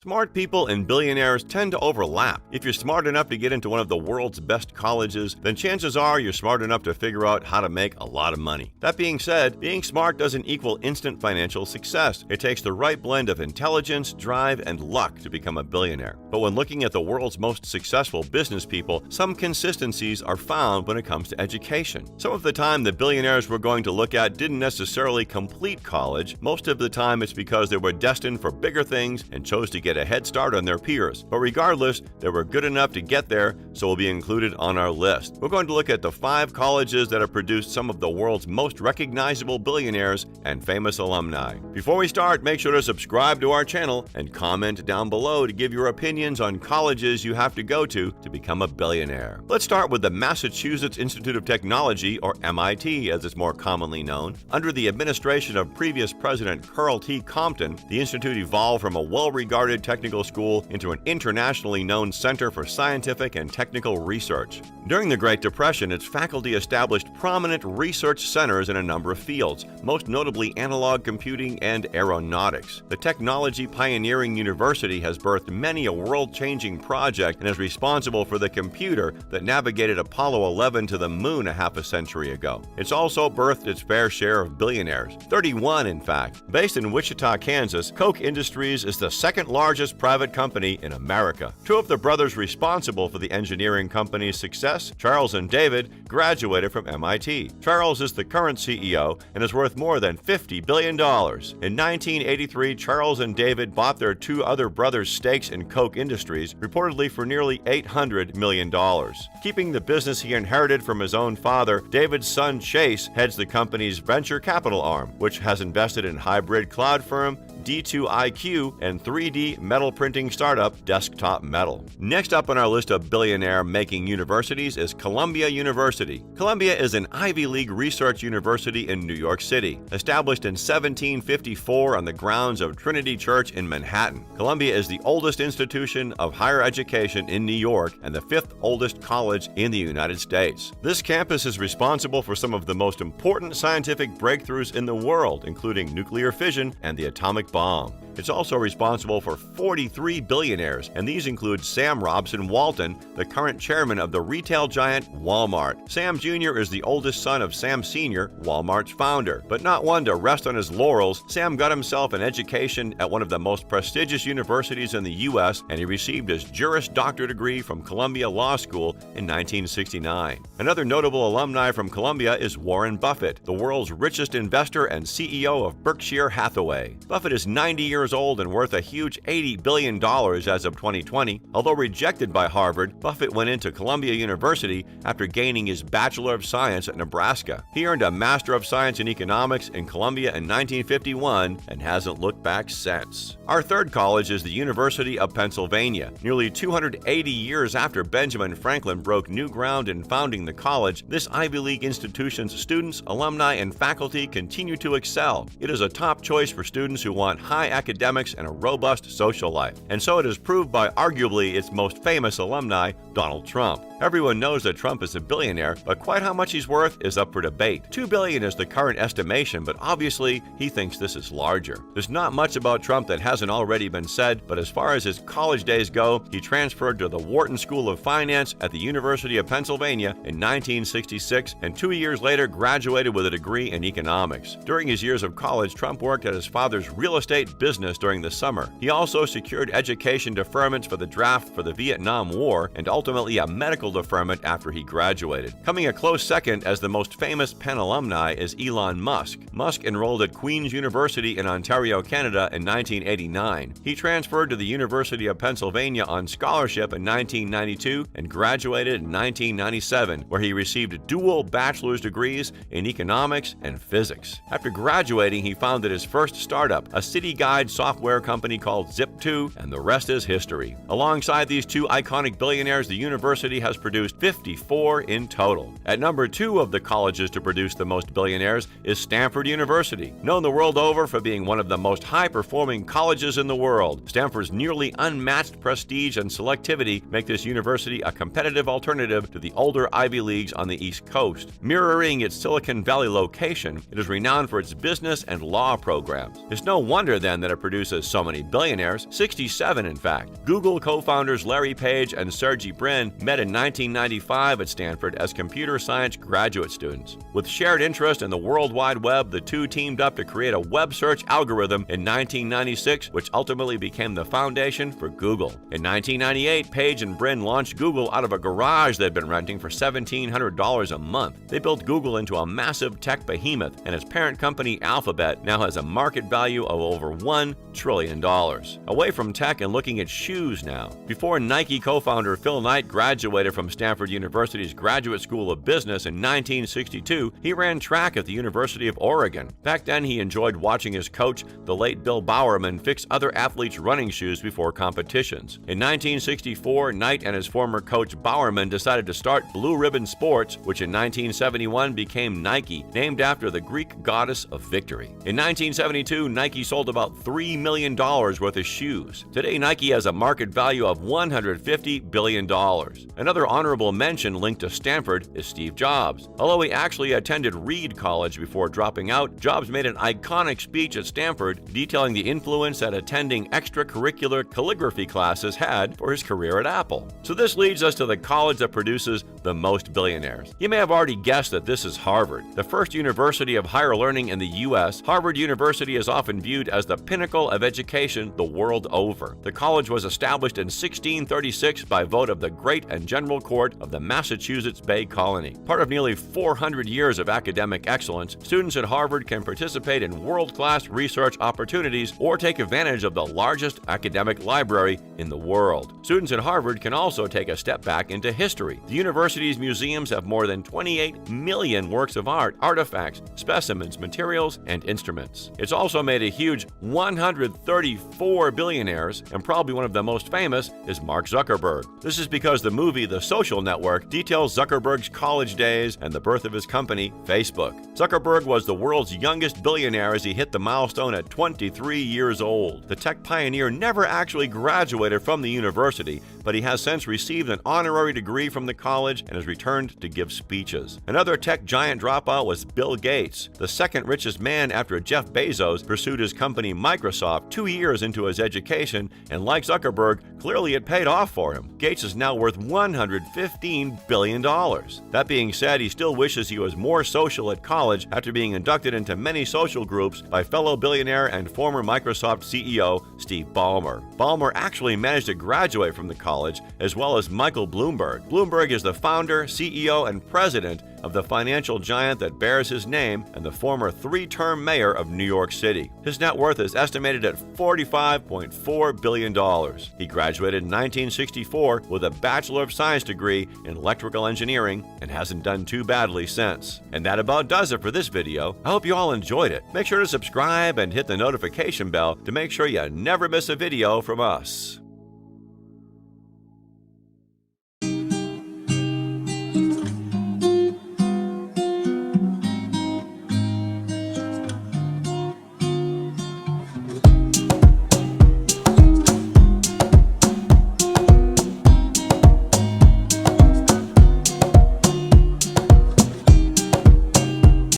Smart people and billionaires tend to overlap. If you're smart enough to get into one of the world's best colleges, then chances are you're smart enough to figure out how to make a lot of money. That being said, being smart doesn't equal instant financial success. It takes the right blend of intelligence, drive, and luck to become a billionaire. But when looking at the world's most successful business people, some consistencies are found when it comes to education. Some of the time, the billionaires we're going to look at didn't necessarily complete college. Most of the time, it's because they were destined for bigger things and chose to get a head start on their peers. But regardless, they were good enough to get there, so will be included on our list. We're going to look at the 5 colleges that have produced some of the world's most recognizable billionaires and famous alumni. Before we start, make sure to subscribe to our channel and comment down below to give your opinions on colleges you have to go to become a billionaire. Let's start with the Massachusetts Institute of Technology, or MIT as it's more commonly known. Under the administration of previous President Carl T. Compton, the institute evolved from a well-regarded technical school into an internationally known center for scientific and technical research. During the Great Depression, its faculty established prominent research centers in a number of fields, most notably analog computing and aeronautics. The technology pioneering university has birthed many a world-changing project and is responsible for the computer that navigated Apollo 11 to the moon a half a century ago. It's also birthed its fair share of billionaires, 31 in fact. Based in Wichita, Kansas, Koch Industries is the second largest private company in America. 2 of the brothers responsible for the engineering company's success, Charles and David, graduated from MIT. Charles is the current CEO and is worth more than $50 billion. In 1983, Charles and David bought their 2 other brothers' stakes in Koch Industries, reportedly for nearly $800 million. Keeping the business he inherited from his own father, David's son Chase heads the company's venture capital arm, which has invested in hybrid cloud firm D2iQ and 3D metal printing startup Desktop Metal. Next up on our list of billionaire-making universities is Columbia University. Columbia is an Ivy League research university in New York City. Established in 1754 on the grounds of Trinity Church in Manhattan, Columbia is the oldest institution of higher education in New York and the 5th oldest college in the United States. This campus is responsible for some of the most important scientific breakthroughs in the world, including nuclear fission and the atomic bomb. It's also responsible for 43 billionaires, and these include Sam Robson Walton, the current chairman of the retail giant Walmart. Sam Jr. is the oldest son of Sam Sr., Walmart's founder. But not one to rest on his laurels, Sam got himself an education at one of the most prestigious universities in the U.S., and he received his Juris Doctor degree from Columbia Law School in 1969. Another notable alumni from Columbia is Warren Buffett, the world's richest investor and CEO of Berkshire Hathaway. Buffett is 90 years old and worth a huge $80 billion as of 2020. Although rejected by Harvard, Buffett went into Columbia University after gaining his Bachelor of Science at Nebraska. He earned a Master of Science in Economics in Columbia in 1951 and hasn't looked back since. Our third college is the University of Pennsylvania. Nearly 280 years after Benjamin Franklin broke new ground in founding the college, this Ivy League institution's students, alumni, and faculty continue to excel. It is a top choice for students who want high academics and a robust social life. And so it is proved by arguably its most famous alumni, Donald Trump. Everyone knows that Trump is a billionaire, but quite how much he's worth is up for debate. $2 billion is the current estimation, but obviously he thinks this is larger. There's not much about Trump that hasn't already been said, but as far as his college days go, he transferred to the Wharton School of Finance at the University of Pennsylvania in 1966, and 2 years later graduated with a degree in economics. During his years of college, Trump worked at his father's real estate business during the summer. He also secured education deferments for the draft for the Vietnam War and ultimately a medical deferment after he graduated. Coming a close second as the most famous Penn alumni is Elon Musk. Musk enrolled at Queen's University in Ontario, Canada in 1989. He transferred to the University of Pennsylvania on scholarship in 1992 and graduated in 1997, where he received dual bachelor's degrees in economics and physics. After graduating, he founded his first startup, a city guide software company called Zip2, and the rest is history. Alongside these 2 iconic billionaires, the university has produced 54 in total. At number 2 of the colleges to produce the most billionaires is Stanford University, known the world over for being one of the most high-performing colleges in the world. Stanford's nearly unmatched prestige and selectivity make this university a competitive alternative to the older Ivy Leagues on the East Coast. Mirroring its Silicon Valley location, it is renowned for its business and law programs. It's no wonder then that it produces so many billionaires, 67 in fact. Google co-founders Larry Page and Sergey Brin met in 1995 at Stanford as computer science graduate students. With shared interest in the World Wide Web, the two teamed up to create a web search algorithm in 1996, which ultimately became the foundation for Google. In 1998, Page and Brin launched Google out of a garage they'd been renting for $1,700 a month. They built Google into a massive tech behemoth, and its parent company Alphabet now has a market value of over $1 trillion. Away from tech and looking at shoes now. Before Nike co-founder Phil Knight graduated from Stanford University's Graduate School of Business in 1962, he ran track at the University of Oregon. Back then, he enjoyed watching his coach, the late Bill Bowerman, fix other athletes' running shoes before competitions. In 1964, Knight and his former coach Bowerman decided to start Blue Ribbon Sports, which in 1971 became Nike, named after the Greek goddess of victory. In 1972, Nike sold about $3 million worth of shoes. Today, Nike has a market value of $150 billion. Another honorable mention linked to Stanford is Steve Jobs. Although he actually attended Reed College before dropping out, Jobs made an iconic speech at Stanford detailing the influence that attending extracurricular calligraphy classes had for his career at Apple. So this leads us to the college that produces the most billionaires. You may have already guessed that this is Harvard. The first university of higher learning in the U.S., Harvard University is often viewed as the pinnacle of education the world over. The college was established in 1636 by vote of the Great and General Court of the Massachusetts Bay Colony. Part of nearly 400 years of academic excellence, students at Harvard can participate in world-class research opportunities or take advantage of the largest academic library in the world. Students at Harvard can also take a step back into history. The university's museums have more than 28 million works of art, artifacts, specimens, materials, and instruments. It's also made a huge 134 billionaires, and probably one of the most famous is Mark Zuckerberg. This is because the movie The Social Network details Zuckerberg's college days and the birth of his company, Facebook. Zuckerberg was the world's youngest billionaire as he hit the milestone at 23 years old. The tech pioneer never actually graduated from the university, but he has since received an honorary degree from the college and has returned to give speeches. Another tech giant dropout was Bill Gates. The second richest man after Jeff Bezos pursued his company Microsoft 2 years into his education, and like Zuckerberg, clearly it paid off for him. Gates is now worth $115 billion. That being said, he still wishes he was more social at college after being inducted into many social groups by fellow billionaire and former Microsoft CEO Steve Ballmer. Ballmer actually managed to graduate from the college, as well as Michael Bloomberg. Bloomberg is the founder, CEO, and president of the financial giant that bears his name and the former 3-term mayor of New York City. His net worth is estimated at $45.4 billion. He graduated in 1964 with a Bachelor of Science degree in electrical engineering and hasn't done too badly since. And that about does it for this video. I hope you all enjoyed it. Make sure to subscribe and hit the notification bell to make sure you never miss a video from us.